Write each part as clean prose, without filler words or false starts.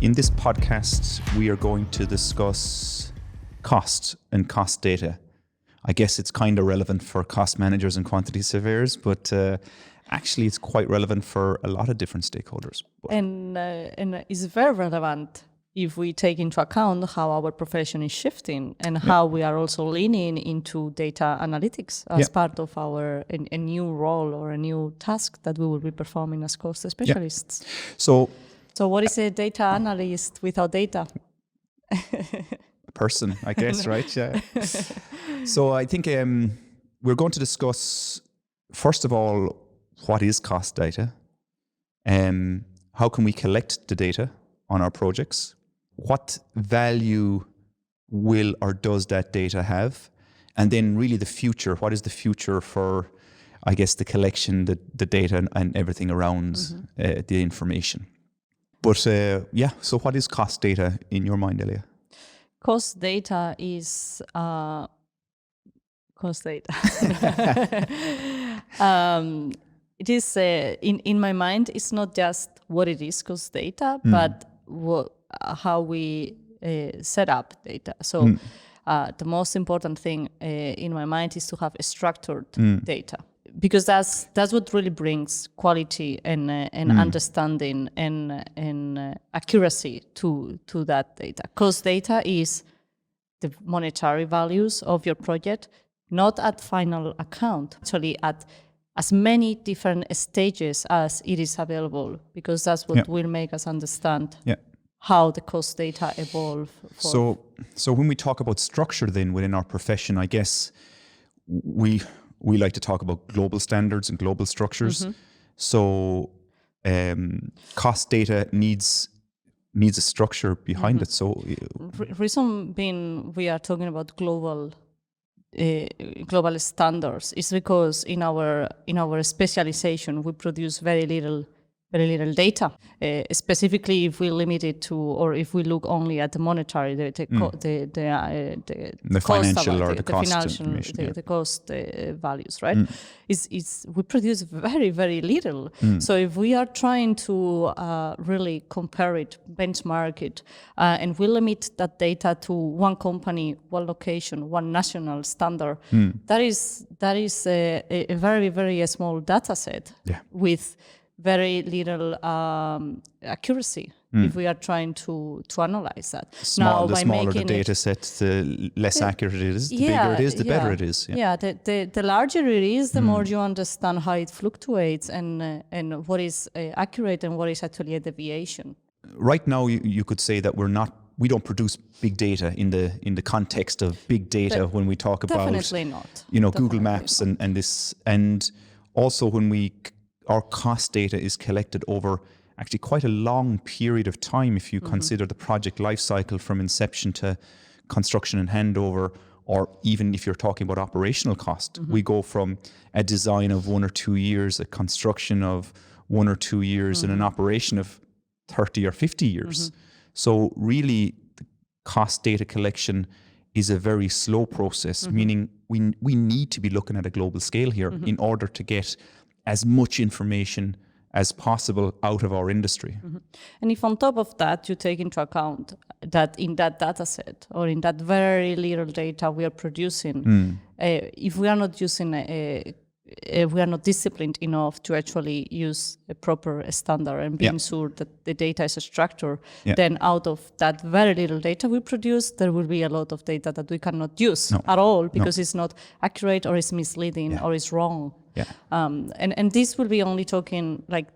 In this podcast, we are going to discuss cost and cost data. I guess it's kind of relevant for cost managers and quantity surveyors, but actually it's quite relevant for a lot of different stakeholders. And it's very relevant if we take into account how our profession is shifting and how we are also leaning into data analytics as part of our a new role or a new task that we will be performing as cost specialists. So what is a data analyst without data? A person, I guess, right? Yeah. So I think we're going to discuss, first of all, what is cost data? How can we collect the data on our projects? What value will or does that data have? And then really the future, what is the future for, I guess, the collection, the data and everything around the information? But so what is cost data in your mind, Elia? Cost data is cost data. It is in my mind. It's not just what it is, cost data, but how we set up data. So the most important thing in my mind is to have a structured data, because that's what really brings quality and understanding and accuracy to that data. Cost data is the monetary values of your project, not at final account, actually at as many different stages as it is available, because that's what will make us understand how the cost data evolve. So when we talk about structure then within our profession, I guess we like to talk about global standards and global structures. So cost data needs a structure behind it. So reason being we are talking about global standards is because in our specialization we produce very little data. Specifically, if we limit it to, or if we look only at the monetary, the financial or the cost values, right? We produce very, very little. So if we are trying to really compare it, benchmark it, and we limit that data to one company, one location, one national standard, that is a very, very small data set with very little accuracy if we are trying to analyze that. The smaller the data set, the less accurate it is, the bigger it is, the better it is. The larger it is, the more you understand how it fluctuates and what is accurate and what is actually a deviation. Right now, you could say that we don't produce big data in the context of big data when we talk about definitely not. Google Maps and this, and also when our cost data is collected over actually quite a long period of time if you consider the project life cycle from inception to construction and handover, or even if you're talking about operational cost. We go from a design of 1 or 2 years, a construction of 1 or 2 years, and an operation of 30 or 50 years. So really, the cost data collection is a very slow process, meaning we need to be looking at a global scale here in order to get as much information as possible out of our industry. And if on top of that you take into account that in that data set or in that very little data we are producing, if we are not using we are not disciplined enough to actually use a proper standard and being sure that the data is structured, then out of that very little data we produce, there will be a lot of data that we cannot use at all because it's not accurate or it's misleading or it's wrong. And this will be only talking like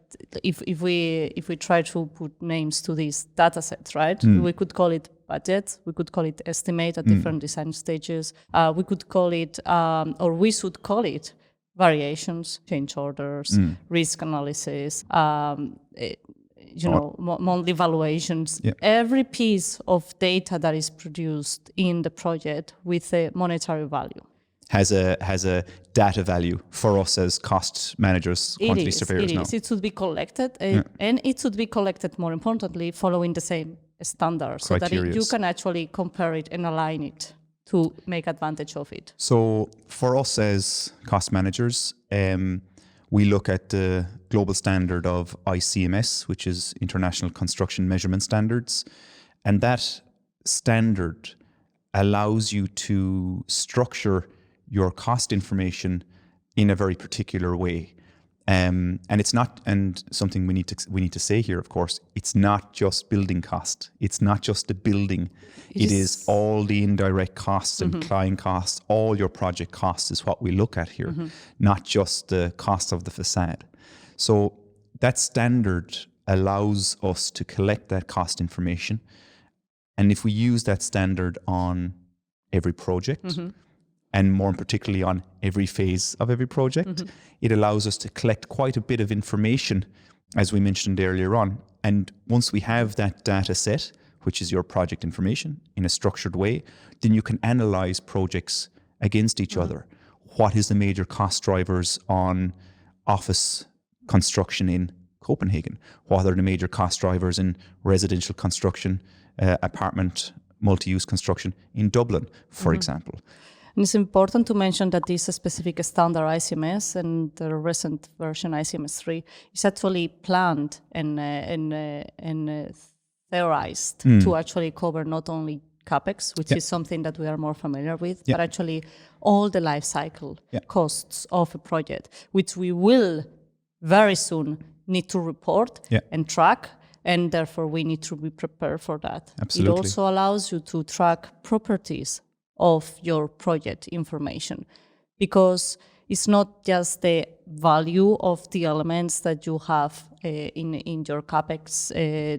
if we try to put names to these data sets, right? We could call it budget, we could call it estimate at different design stages. We could call it, or we should call it, variations, change orders, risk analysis, monthly valuations. Every piece of data that is produced in the project with a monetary value has a data value for us as cost managers, quantity surveyors now. It should be collected, and it should be collected, more importantly, following the same standards, so that you can actually compare it and align it to make advantage of it. So for us as cost managers, we look at the global standard of ICMS, which is International Construction Measurement Standards. And that standard allows you to structure your cost information in a very particular way. And it's not, and something we need to say here, of course, it's not just building cost. It's not just the building. It is all the indirect costs and client costs. All your project costs is what we look at here, not just the cost of the facade. So that standard allows us to collect that cost information. And if we use that standard on every project, and more particularly on every phase of every project, it allows us to collect quite a bit of information, as we mentioned earlier on. And once we have that data set, which is your project information, in a structured way, then you can analyze projects against each other. What is the major cost drivers on office construction in Copenhagen? What are the major cost drivers in residential construction, apartment, multi-use construction in Dublin, for example? And it's important to mention that this specific standard ICMS and the recent version ICMS 3 is actually planned and theorized to actually cover not only CapEx, which is something that we are more familiar with, but actually all the life cycle costs of a project, which we will very soon need to report and track. And therefore, we need to be prepared for that. Absolutely. It also allows you to track properties of your project information, because it's not just the value of the elements that you have in your CapEx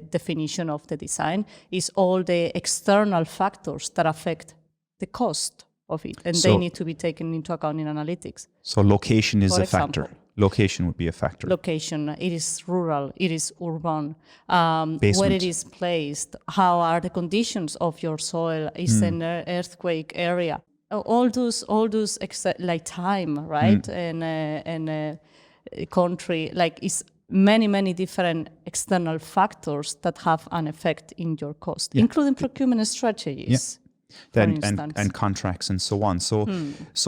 definition of the design, it's all the external factors that affect the cost of it, and they need to be taken into account in analytics. So location is For a example, factor. Location would be a factor. Location, it is rural, it is urban, where it is placed, how are the conditions of your soil, is an earthquake area, all those like time, right, and country, like it's many different external factors that have an effect in your cost, including procurement strategies. And contracts and so on. So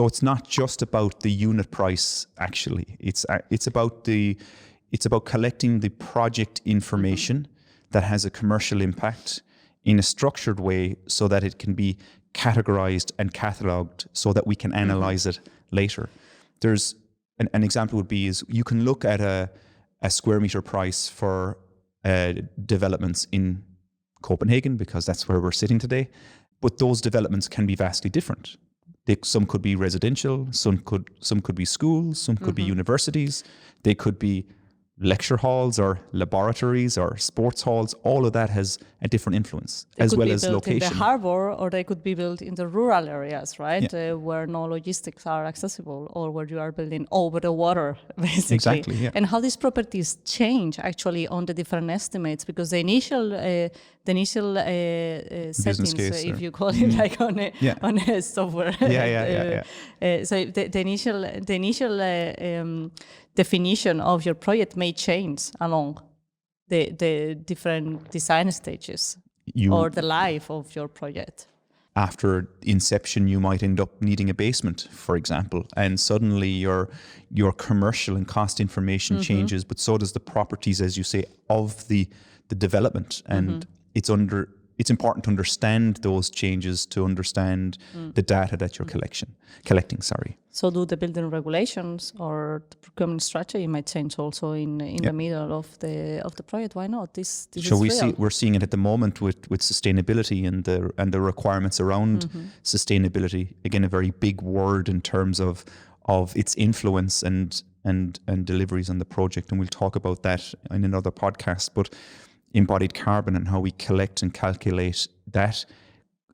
it's not just about the unit price. Actually, it's about collecting the project information that has a commercial impact in a structured way, so that it can be categorized and cataloged, so that we can analyze it later. There's an example would be is you can look at a square meter price for developments in Copenhagen, because that's where we're sitting today. But those developments can be vastly different. Some could be residential, some could be schools, some could be universities. They could be lecture halls or laboratories or sports halls. All of that has a different influence, as well as location. They could be built in the harbor, or they could be built in the rural areas, right? Where no logistics are accessible, or where you are building over the water, basically. Exactly, yeah. And how these properties change actually on the different estimates, because the initial settings, case, if you call it like on a software. So the initial definition of your project may change along the different design stages or the life of your project. After inception, you might end up needing a basement, for example, and suddenly your commercial and cost information changes, but so does the properties, as you say, of the development. And it's important to understand those changes, to understand the data that you're collecting. So do the building regulations or the procurement strategy might change also in the middle of the project? Why not? This we're seeing it at the moment with sustainability and the requirements around sustainability. Again, a very big word in terms of its influence and deliveries on the project, and we'll talk about that in another podcast. But embodied carbon and how we collect and calculate that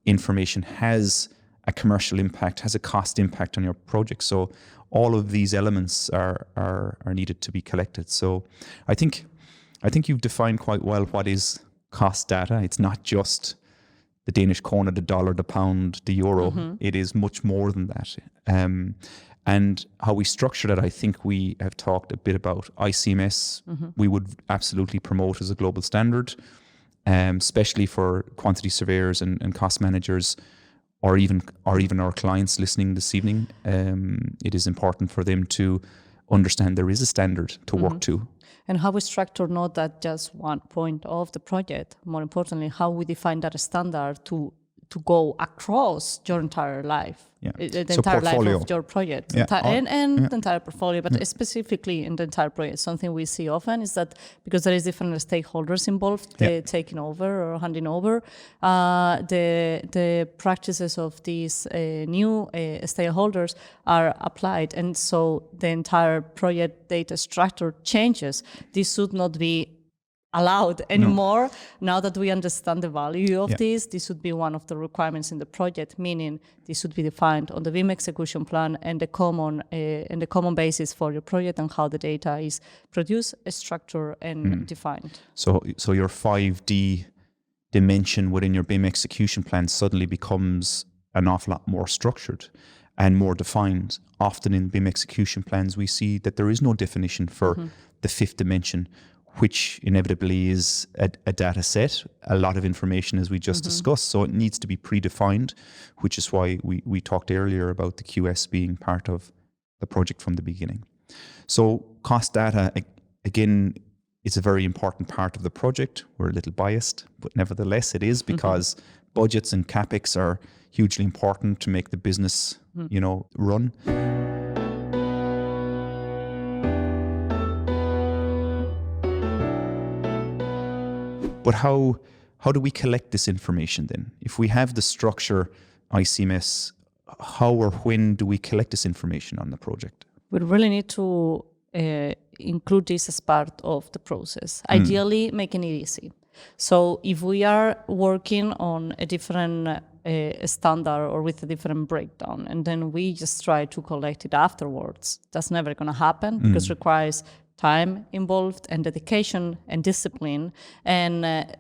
information has a commercial impact, has a cost impact on your project. So all of these elements are needed to be collected. So I think you've defined quite well what is cost data. It's not just the Danish kroner, the dollar, the pound, the euro. It is much more than that. And how we structure that, I think we have talked a bit about. ICMS, we would absolutely promote as a global standard, especially for quantity surveyors and cost managers, or even our clients listening this evening. It is important for them to understand there is a standard to work to. And how we structure not that just one point of the project, more importantly, how we define that standard to go across your entire life, the entire life of your project, and the entire portfolio, but specifically in the entire project. Something we see often is that because there is different stakeholders involved, taking over or handing over, the practices of these new stakeholders are applied, and so the entire project data structure changes. This should not be allowed anymore. Now that we understand the value of this would be one of the requirements in the project, meaning this should be defined on the BIM execution plan and the common basis for your project and how the data is produced, structured, and defined. So your 5D dimension within your BIM execution plan suddenly becomes an awful lot more structured and more defined. Often in BIM execution plans, we see that there is no definition for the fifth dimension, which inevitably is a data set, a lot of information as we just discussed. So it needs to be predefined, which is why we talked earlier about the QS being part of the project from the beginning. So cost data, again, is a very important part of the project. We're a little biased, but nevertheless it is, because budgets and CapEx are hugely important to make the business, run. But how do we collect this information then? If we have the structure ICMS, how or when do we collect this information on the project? We really need to include this as part of the process, ideally making it easy. So if we are working on a different standard or with a different breakdown, and then we just try to collect it afterwards, that's never going to happen, because it requires time involved and dedication and discipline, and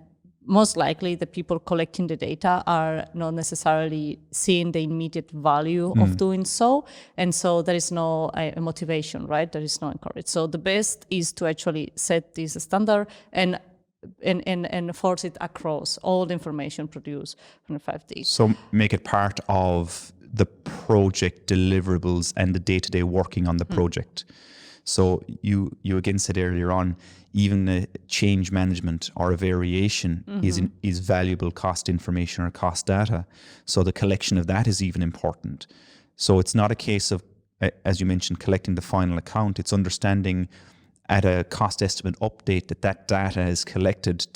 most likely the people collecting the data are not necessarily seeing the immediate value of doing so, and so there is no motivation, right? There is no encouragement. So the best is to actually set this standard and force it across all the information produced from the 5D. So make it part of the project deliverables and the day-to-day working on the project. So you again said earlier on, even a change management or a variation is valuable cost information or cost data. So the collection of that is even important. So it's not a case of, as you mentioned, collecting the final account. It's understanding at a cost estimate update that data is collected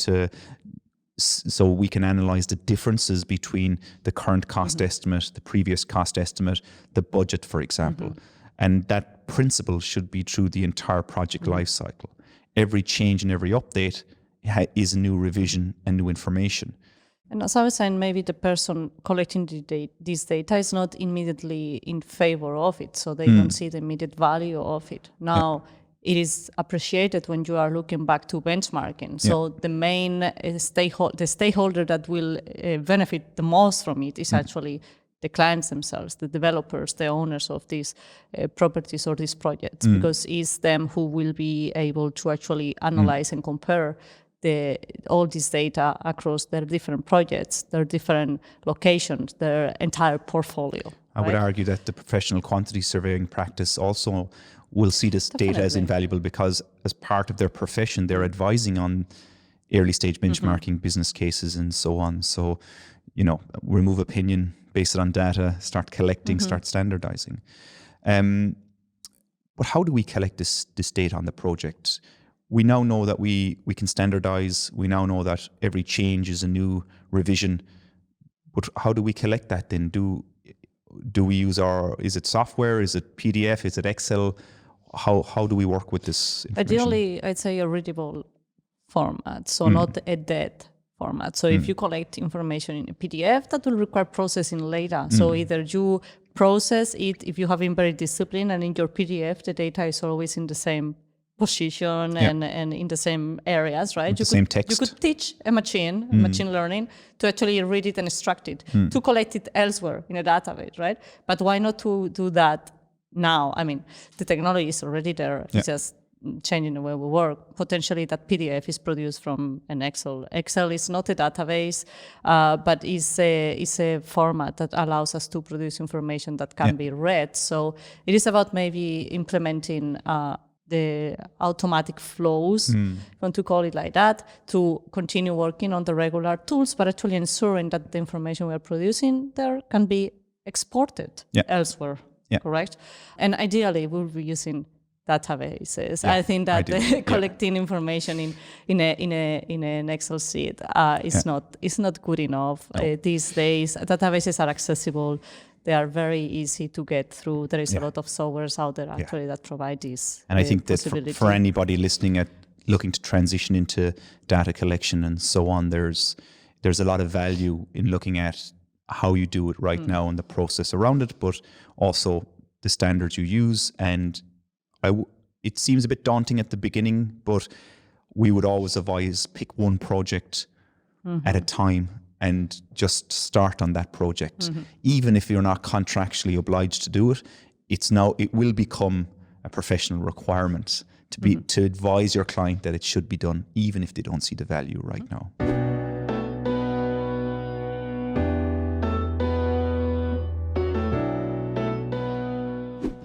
so we can analyze the differences between the current cost estimate, the previous cost estimate, the budget, for example. And that principle should be through the entire project life cycle. Every change and every update is a new revision and new information. And as I was saying, maybe the person collecting this data is not immediately in favor of it, so they don't see the immediate value of it. Now, it is appreciated when you are looking back to benchmarking. So the main stakeholder that will benefit the most from it is actually the clients themselves, the developers, the owners of these properties or these projects, because it's them who will be able to actually analyze and compare all this data across their different projects, their different locations, their entire portfolio. I would argue that the professional quantity surveying practice also will see this data as invaluable, because as part of their profession, they're advising on early stage benchmarking, business cases, and so on. So, remove opinion, base it on data, start collecting, start standardizing. But how do we collect this data on the project? We now know that we can standardize. We now know that every change is a new revision. But how do we collect that then? Do we use is it software? Is it PDF? Is it Excel? How do we work with this information? Ideally, I'd say a readable format, so not a dead format. So if you collect information in a PDF, that will require processing later. So either you process it if you have been very disciplined, and in your PDF, the data is always in the same position and in the same areas, right? The same text. You could teach a machine learning, to actually read it and extract it, to collect it elsewhere in a database, right? But why not to do that now? I mean, the technology is already there. It's just changing the way we work. Potentially that PDF is produced from an Excel. Excel is not a database, but is a format that allows us to produce information that can be read. So it is about maybe implementing the automatic flows, if you want to call it like that, to continue working on the regular tools, but actually ensuring that the information we are producing there can be exported elsewhere, correct? And ideally, we'll be using databases. I think that collecting information in an Excel sheet is not good enough. These days, databases are accessible. They are very easy to get through. There is a lot of softwares out there actually that provide this. And I think that for anybody listening at looking to transition into data collection and so on, there's a lot of value in looking at how you do it right now and the process around it, but also the standards you use. And it seems a bit daunting at the beginning, but we would always advise pick one project at a time and just start on that project. Even if you're not contractually obliged to do it, it will become a professional requirement to advise your client that it should be done, even if they don't see the value right now.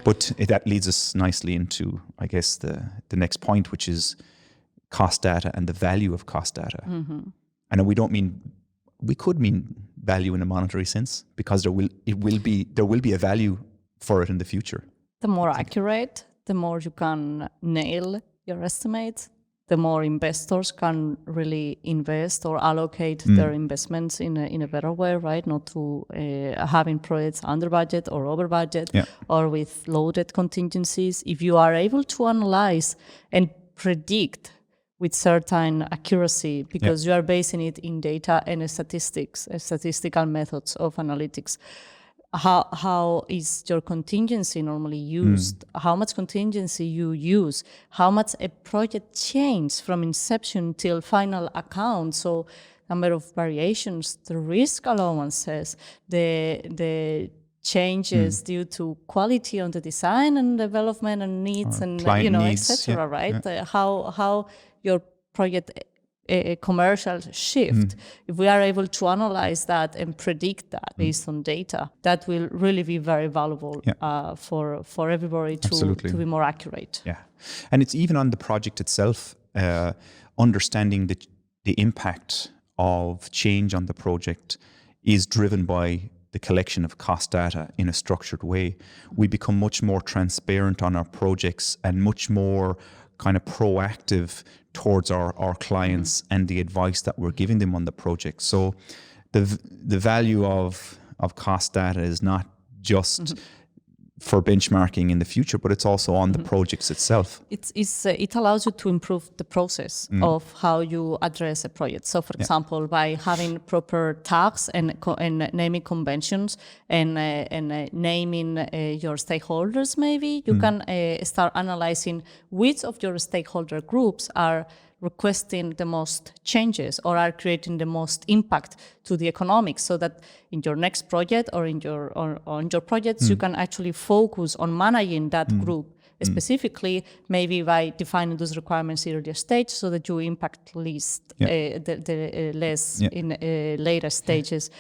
But that leads us nicely into, I guess, the next point, which is cost data and the value of cost data. And we could mean value in a monetary sense, because there will be a value for it in the future. The more accurate, the more you can nail your estimates, the more investors can really invest or allocate their investments in a better way, right? Not to having projects under budget or over budget or with loaded contingencies. If you are able to analyze and predict with certain accuracy, because you are basing it in data and statistical methods of analytics, how is your contingency normally used, how much contingency you use, how much a project changes from inception till final account, so number of variations, the risk allowances, the changes due to quality on the design and development and needs and etc. Right? How your project a commercial shift. If we are able to analyze that and predict that based on data, that will really be very valuable for everybody to be more accurate. Yeah, and it's even on the project itself, understanding the impact of change on the project is driven by the collection of cost data in a structured way. We become much more transparent on our projects and much more kind of proactive towards our clients and the advice that we're giving them on the project. So the value of cost data is not just for benchmarking in the future, but it's also on the projects itself. It allows you to improve the process of how you address a project. So, for example, by having proper tags and naming conventions and naming your stakeholders, maybe you can start analyzing which of your stakeholder groups are requesting the most changes or are creating the most impact to the economics, so that in your next project or on your projects you can actually focus on managing that group specifically, maybe by defining those requirements in earlier stage, so that you impact least the less in later stages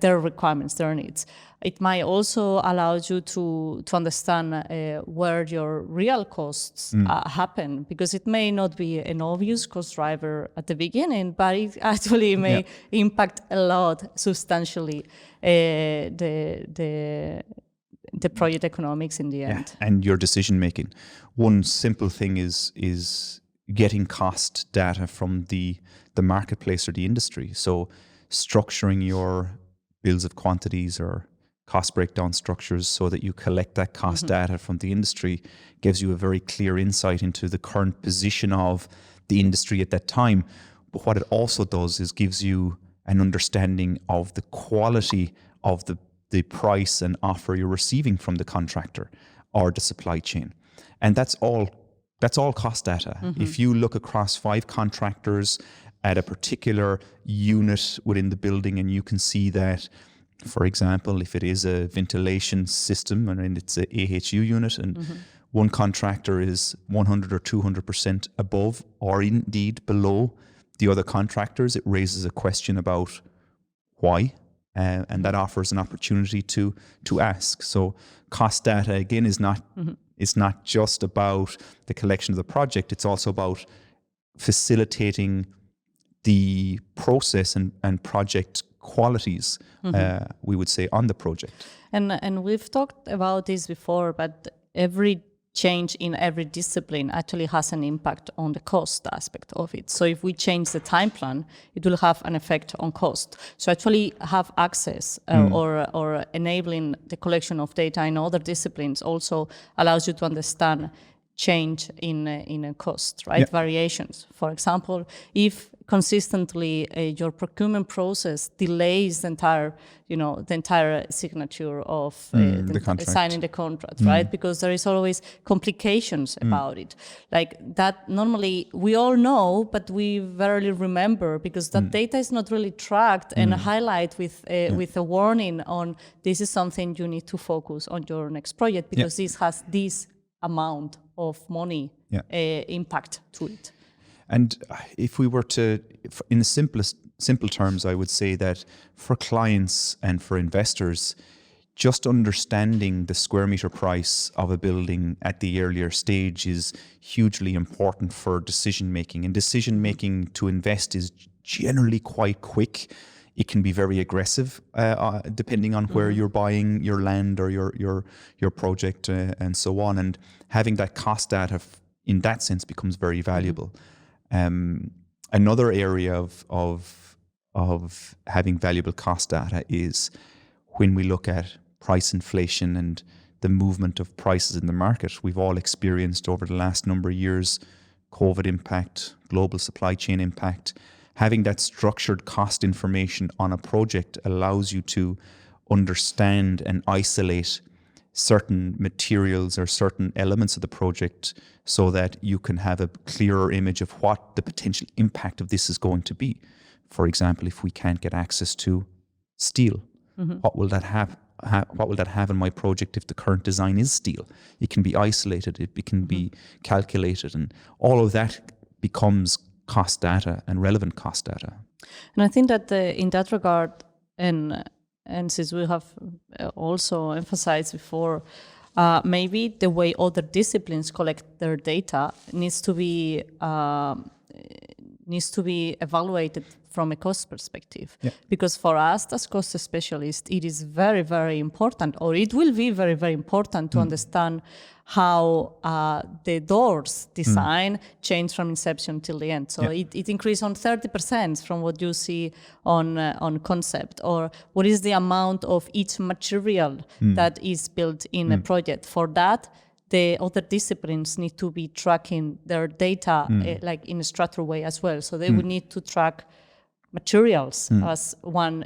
their requirements, their needs. It might also allow you to understand where your real costs happen, because it may not be an obvious cost driver at the beginning, but it actually may impact a lot substantially the project economics in the end. And your decision making. One simple thing is getting cost data from the marketplace or the industry. So structuring your bills of quantities or cost breakdown structures so that you collect that cost data from the industry gives you a very clear insight into the current position of the industry at that time. But what it also does is gives you an understanding of the quality of the price and offer you're receiving from the contractor or the supply chain. And that's all cost data. If you look across 5 contractors at a particular unit within the building, and you can see that, for example, if it is a ventilation system and it's a AHU unit, and one contractor is 100 or 200% above or indeed below the other contractors, it raises a question about why, and that offers an opportunity to ask. So cost data, again, is not it's not just about the collection of the project, it's also about facilitating the process and project qualities, we would say, on the project. And we've talked about this before, but every change in every discipline actually has an impact on the cost aspect of it. So if we change the time plan, it will have an effect on cost. So actually have access or enabling the collection of data in other disciplines also allows you to understand change in a cost, right? Yeah. Variations. For example, if consistently your procurement process delays the entire signature of the contract. signing the contract, right? Because there is always complications about it. Like that normally we all know, but we rarely remember because that data is not really tracked and highlight with a warning on this is something you need to focus on your next project because this has this amount of money impact to it. And if we were to, in the simple terms, I would say that for clients and for investors, just understanding the square meter price of a building at the earlier stage is hugely important for decision making. And decision making to invest is generally quite quick. It can be very aggressive, depending on where you're buying your land or your project and so on. And having that cost data in that sense becomes very valuable. Another area of having valuable cost data is when we look at price inflation and the movement of prices in the market. We've all experienced over the last number of years COVID impact, global supply chain impact. Having that structured cost information on a project allows you to understand and isolate certain materials or certain elements of the project so that you can have a clearer image of what the potential impact of this is going to be. For example, if we can't get access to steel, what will that have? What will that have in my project if the current design is steel? It can be isolated, it can be calculated, and all of that becomes cost data and relevant cost data. And I think that in that regard, and since we have also emphasized before, maybe the way other disciplines collect their data needs to be evaluated from a cost perspective. Yeah. Because for us as cost specialists, it is very, very important, or it will be very, very important to understand how the doors design change from inception till the end. So it increased on 30% from what you see on concept, or what is the amount of each material that is built in a project. For that, the other disciplines need to be tracking their data like in a structured way as well. So they would need to track materials as one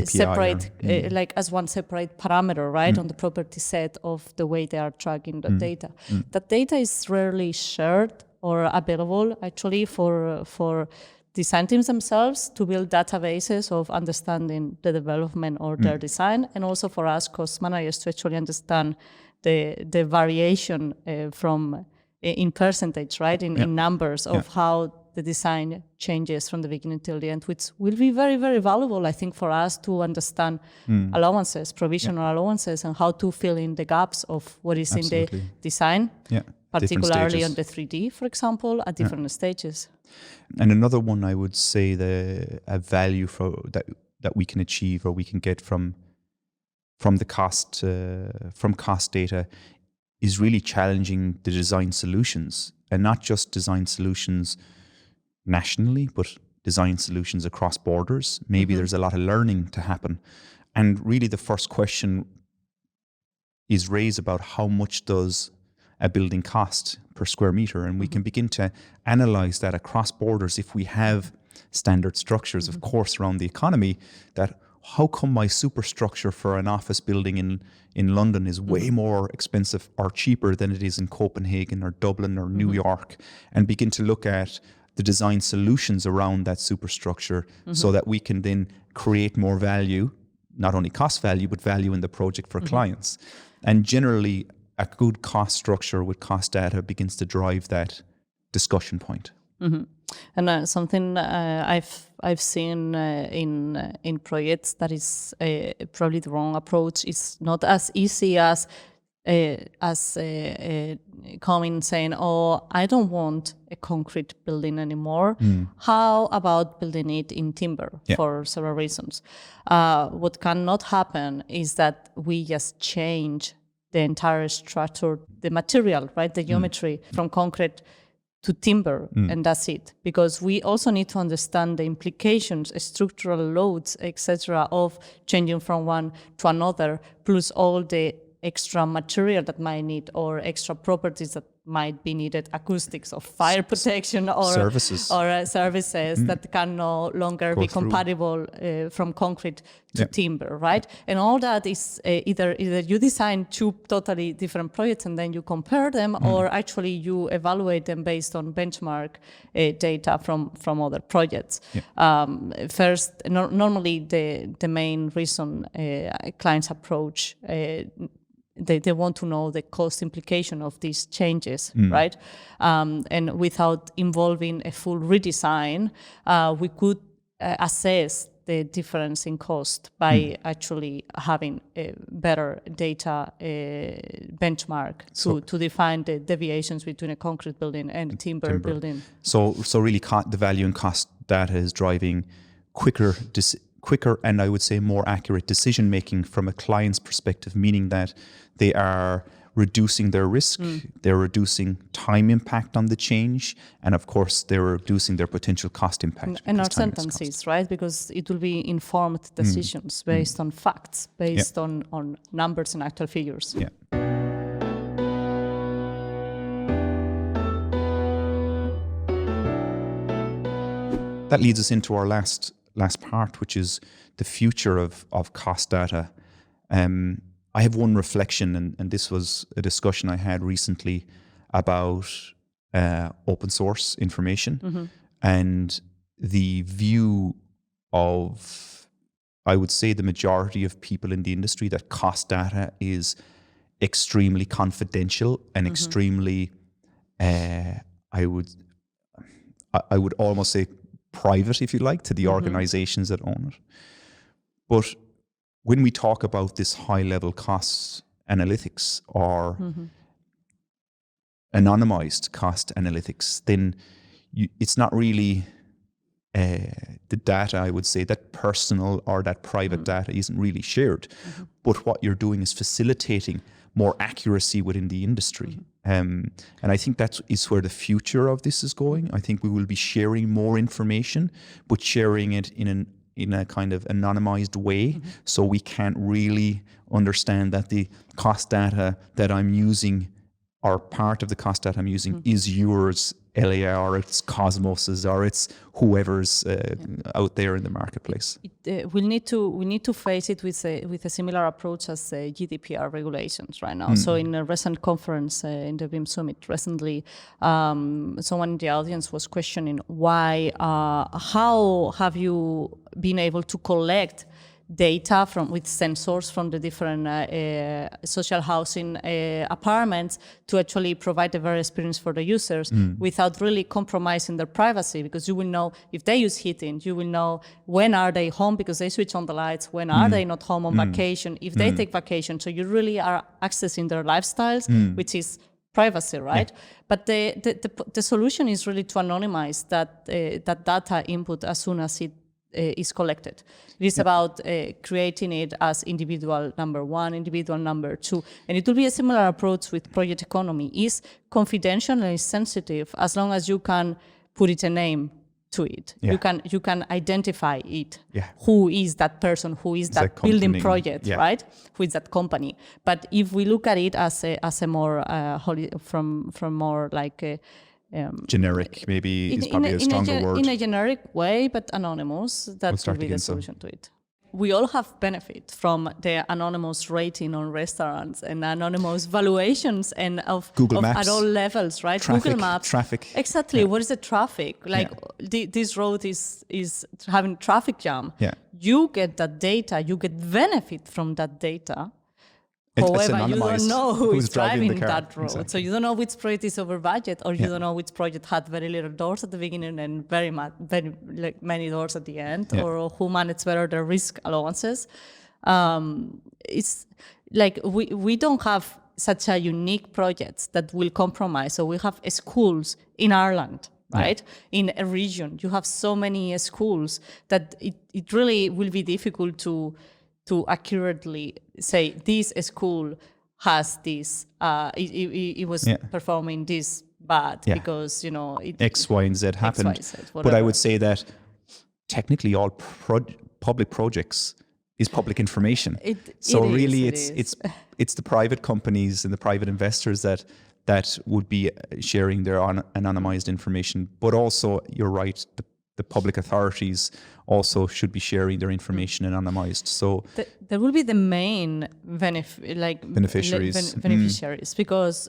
separate, like as one separate parameter, right, on the property set of the way they are tracking the data. That data is rarely shared or available actually for design teams themselves to build databases of understanding the development or their design, and also for us cost managers to actually understand the variation from in percentage, right, in numbers of how the design changes from the beginning till the end, which will be very, very valuable, I think, for us to understand allowances, provisional allowances, and how to fill in the gaps of what is in the design, particularly on the 3D, for example, at different stages. And another one, I would say, a value for that we can achieve or we can get from the cost data is really challenging the design solutions, and not just design solutions nationally, but design solutions across borders. Maybe there's a lot of learning to happen. And really the first question is raised about how much does a building cost per square meter? And we can begin to analyze that across borders if we have standard structures, of course, around the economy, that how come my superstructure for an office building in London is way more expensive or cheaper than it is in Copenhagen or Dublin or New York, and begin to look at the design solutions around that superstructure so that we can then create more value, not only cost value, but value in the project for clients. And generally a good cost structure with cost data begins to drive that discussion point. And something I've seen in projects that is probably the wrong approach. It's not as easy as coming saying, "Oh, I don't want a concrete building anymore. How about building it in timber?" For several reasons. What cannot happen is that we just change the entire structure, the material, right, the geometry from concrete to timber, and that's it. Because we also need to understand the implications, structural loads, etc., of changing from one to another, plus all the extra material that might need or extra properties that might be needed, acoustics or fire protection or services that can no longer be compatible from concrete to timber, right? And all that is either you design two totally different projects and then you compare them, or actually you evaluate them based on benchmark data from other projects. First, normally the main reason clients approach they want to know the cost implication of these changes, right? And without involving a full redesign, we could assess the difference in cost by actually having a better data benchmark to define the deviations between a concrete building and a timber building. So really the value and cost data is driving quicker and I would say more accurate decision making from a client's perspective, meaning that they are reducing their risk, they're reducing time impact on the change, and of course they're reducing their potential cost impact. And our sentences, right? Because it will be informed decisions based on facts, based on numbers and actual figures. Yeah. That leads us into our last part, which is the future of cost data. I have one reflection, and this was a discussion I had recently about open source information and the view of, I would say, the majority of people in the industry that cost data is extremely confidential and extremely, I would almost say private, if you like, to the organizations that own it. But when we talk about this high-level cost analytics or anonymized cost analytics, then it's not really the data, I would say, that personal or that private data isn't really shared. But what you're doing is facilitating more accuracy within the industry. And I think that is where the future of this is going. I think we will be sharing more information, but sharing it in a kind of anonymized way, so we can't really understand that the cost data that I'm using or part of the cost data I'm using is yours, LAR, or it's Cosmos's, or it's whoever's out there in the marketplace. We need to face it with a similar approach as GDPR regulations right now. So in a recent conference in the BIM Summit recently, someone in the audience was questioning why, how have you been able to collect data with sensors from the different social housing apartments to actually provide a better experience for the users without really compromising their privacy, because you will know if they use heating, you will know when are they home because they switch on the lights, when are they not home on vacation, if they take vacation. So you really are accessing their lifestyles, which is privacy, right? But the solution is really to anonymize that data input as soon as it is collected. It is about creating it as individual number one, individual number two. And it will be a similar approach with project economy. It's confidential and it's sensitive as long as you can put it a name to it. You can identify it. Who is that person? Who is that building project, right? Who is that company? But if we look at it as a more from more like a generic, maybe is probably a stronger word. In a generic way, but anonymous, that will be the solution to it. We all have benefit from the anonymous rating on restaurants and anonymous valuations and of Google Maps at all levels, right? Traffic, Google Maps. Traffic. Exactly. What is the traffic? Like this road is having traffic jam. You get that data, you get benefit from that data It's However, you anonymized. don't know who Who's is driving the driving car. that road. Exactly. So you don't know which project is over budget, or you Yeah. don't know which project had very little doors at the beginning and very like many doors at the end, Yeah. or who managed better their risk allowances. It's like we don't have such a unique projects that will compromise. So we have schools in Ireland, right? In a region, you have so many schools that it really will be difficult to accurately say this school has this, it was performing this bad because, X, Y, and Z happened. Y, Z, but I whatever. would say that technically all public projects is public information. So really it's the private companies and the private investors that would be sharing their anonymized information. But also, you're right, the public authorities also should be sharing their information anonymized. So there will be the main beneficiaries. beneficiaries because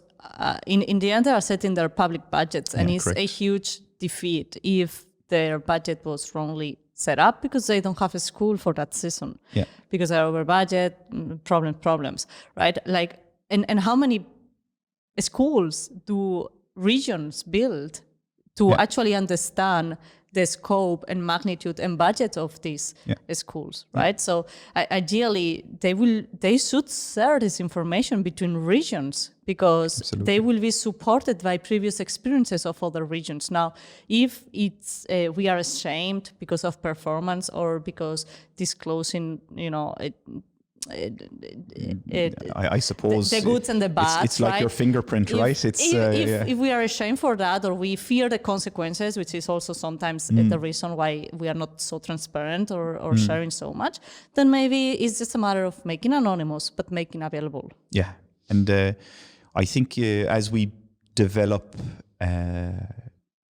in the end they are setting their public budgets, and it's correct. a huge defeat if their budget was wrongly set up because they don't have a school for that season. Yeah. Because they're over budget, problems, right? Like, and how many schools do regions build to actually understand the scope and magnitude and budget of these schools, right? So ideally, they should share this information between regions because they will be supported by previous experiences of other regions. Now, if it's we are ashamed because of performance or because disclosing, I suppose the goods and the bad. It's like right? your fingerprint, right? If we are ashamed for that, or we fear the consequences, which is also sometimes the reason why we are not so transparent or sharing so much, then maybe it's just a matter of making anonymous, but making available. Yeah, and I think as we develop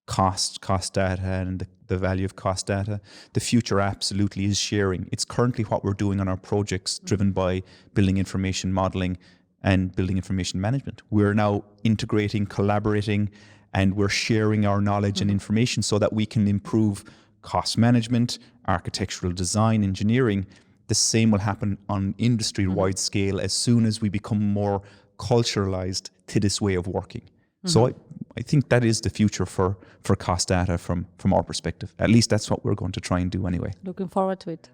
cost data and the value of cost data, the future absolutely is sharing. It's currently what we're doing on our projects driven by building information modeling and building information management. We're now integrating, collaborating, and we're sharing our knowledge and information so that we can improve cost management, architectural design, engineering. The same will happen on industry-wide scale as soon as we become more culturalized to this way of working. So I think that is the future for cost data from our perspective. At least that's what we're going to try and do anyway. Looking forward to it.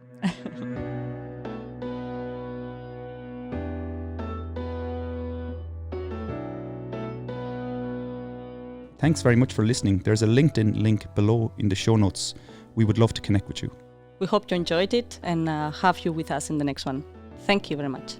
Thanks very much for listening. There's a LinkedIn link below in the show notes. We would love to connect with you. We hope you enjoyed it and have you with us in the next one. Thank you very much.